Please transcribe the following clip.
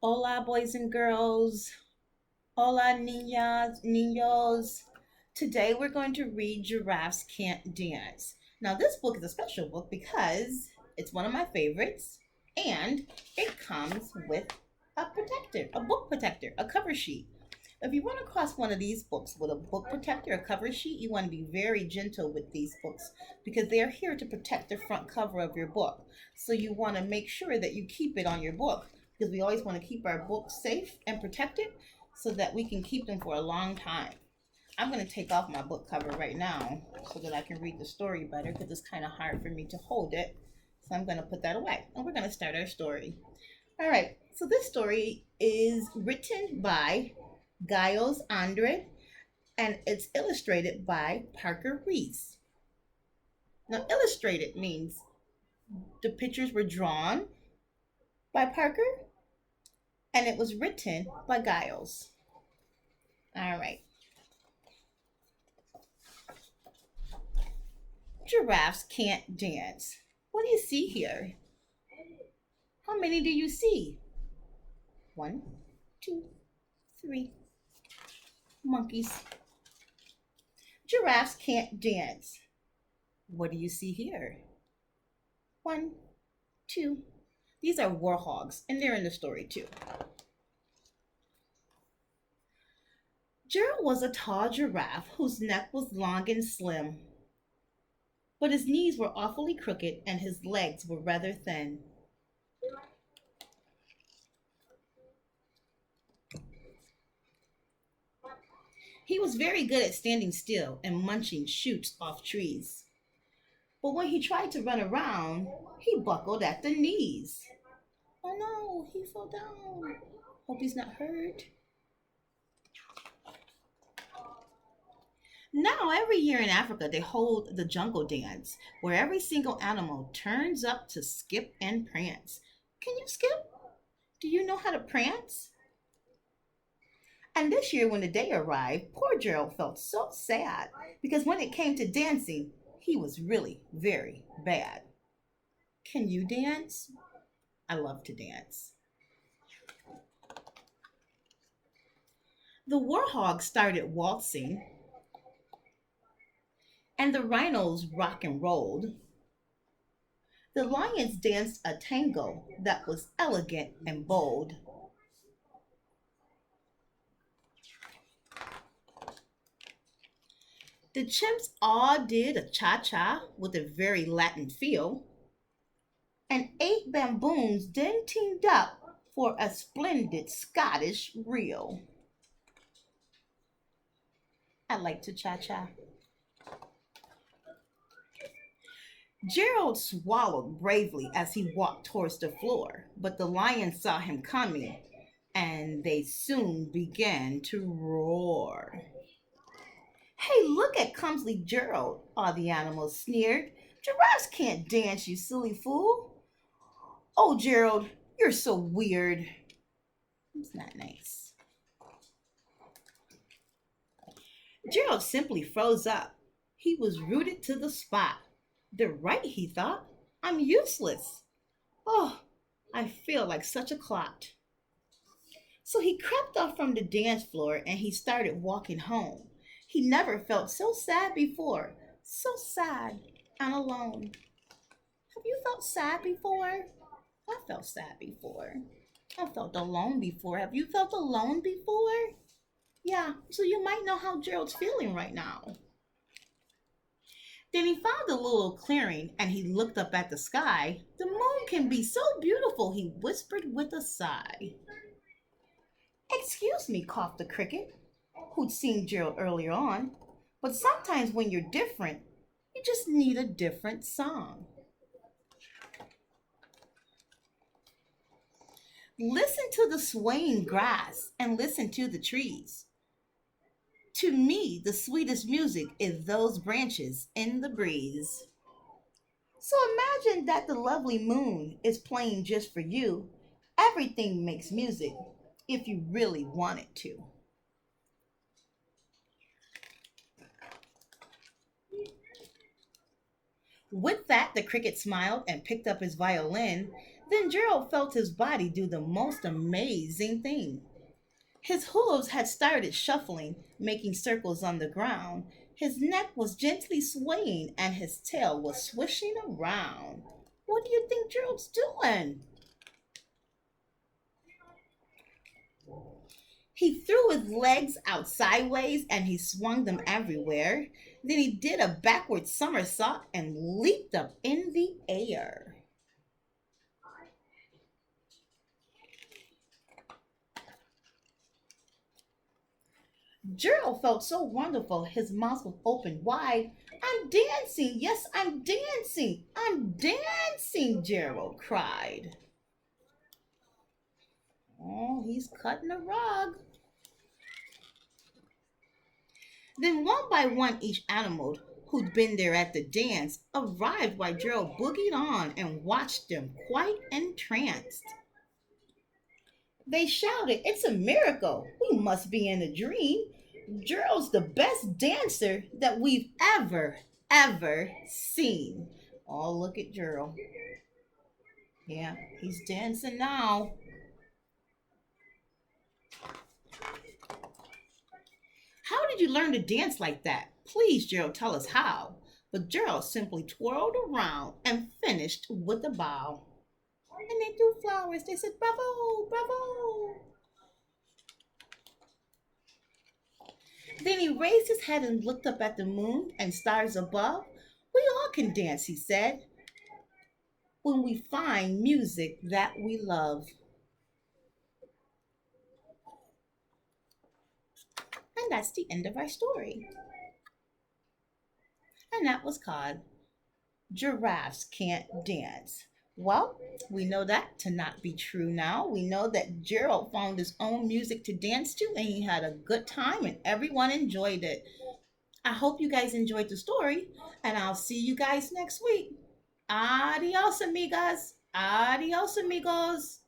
Hola, boys and girls. Hola, niñas, niños. Today we're going to read Giraffes Can't Dance. Now, this book is a special book because it's one of my favorites and it comes with a protector, a book protector, a cover sheet. If you run across one of these books with a book protector, a cover sheet, you want to be very gentle with these books because they are here to protect the front cover of your book. So you want to make sure that you keep it on your book because we always want to keep our books safe and protected so that we can keep them for a long time. I'm going to take off my book cover right now so that I can read the story better because it's kind of hard for me to hold it. So I'm going to put that away and we're going to start our story. All right, so this story is written by Giles Andrede and it's illustrated by Parker Reese. Now, illustrated means the pictures were drawn by Parker and it was written by Giles. All right. Giraffes can't dance. What do you see here? How many do you see? One, two, three. Monkeys. Giraffes can't dance. What do you see here? One, two. These are warhogs, and they're in the story too. Gerald was a tall giraffe whose neck was long and slim, but his knees were awfully crooked and his legs were rather thin. He was very good at standing still and munching shoots off trees. But when he tried to run around, he buckled at the knees. Oh no, he fell down. Hope he's not hurt. Now, every year in Africa, they hold the jungle dance, where every single animal turns up to skip and prance. Can you skip? Do you know how to prance? And this year, when the day arrived, poor Gerald felt so sad because when it came to dancing, he was really very bad. Can you dance? I love to dance. The warhog started waltzing, and the rhinos rock and rolled. The lions danced a tango that was elegant and bold. The chimps all did a cha cha with a very Latin feel, and eight baboons then teamed up for a splendid Scottish reel. I like to cha cha. Gerald swallowed bravely as he walked towards the floor, but the lions saw him coming and they soon began to roar. Hey, look at clumsy Gerald, all the animals sneered. Giraffes can't dance, you silly fool. Oh, Gerald, you're so weird. It's not nice. Gerald simply froze up. He was rooted to the spot. They're right, he thought. I'm useless. Oh, I feel like such a clot. So he crept off from the dance floor and he started walking home. He never felt so sad before. So sad and alone. Have you felt sad before? I felt sad before. I felt alone before. Have you felt alone before? Yeah, so you might know how Gerald's feeling right now. Then he found a little clearing and he looked up at the sky. The moon can be so beautiful, he whispered with a sigh. Excuse me, coughed the cricket, who'd seen Gerald earlier on, but sometimes when you're different, you just need a different song. Listen to the swaying grass and listen to the trees. To me, the sweetest music is those branches in the breeze. So imagine that the lovely moon is playing just for you. Everything makes music if you really want it to. With that, the cricket smiled and picked up his violin. Then Gerald felt his body do the most amazing thing. His hooves had started shuffling, making circles on the ground. His neck was gently swaying and his tail was swishing around. What do you think Gerald's doing? He threw his legs out sideways and he swung them everywhere. Then he did a backward somersault and leaped up in the air. Gerald felt so wonderful, his mouth was open wide. I'm dancing, yes, I'm dancing, I'm dancing, Gerald cried. Oh, he's cutting a rug. Then one by one, each animal who'd been there at the dance arrived while Gerald boogied on and watched them quite entranced. They shouted, it's a miracle. We must be in a dream. Gerald's the best dancer that we've ever seen. Oh, look at Gerald. Yeah, he's dancing now. How did you learn to dance like that? Please, Gerald, tell us how. But Gerald simply twirled around and finished with a bow. And they threw flowers. They said, bravo, bravo. Then he raised his head and looked up at the moon and stars above. We all can dance, he said, when we find music that we love. And that's the end of our story. And that was called Giraffes Can't Dance. Well, we know that to not be true now. We know that Gerald found his own music to dance to and he had a good time and everyone enjoyed it. I hope you guys enjoyed the story and I'll see you guys next week. Adios, amigas. Adios, amigos.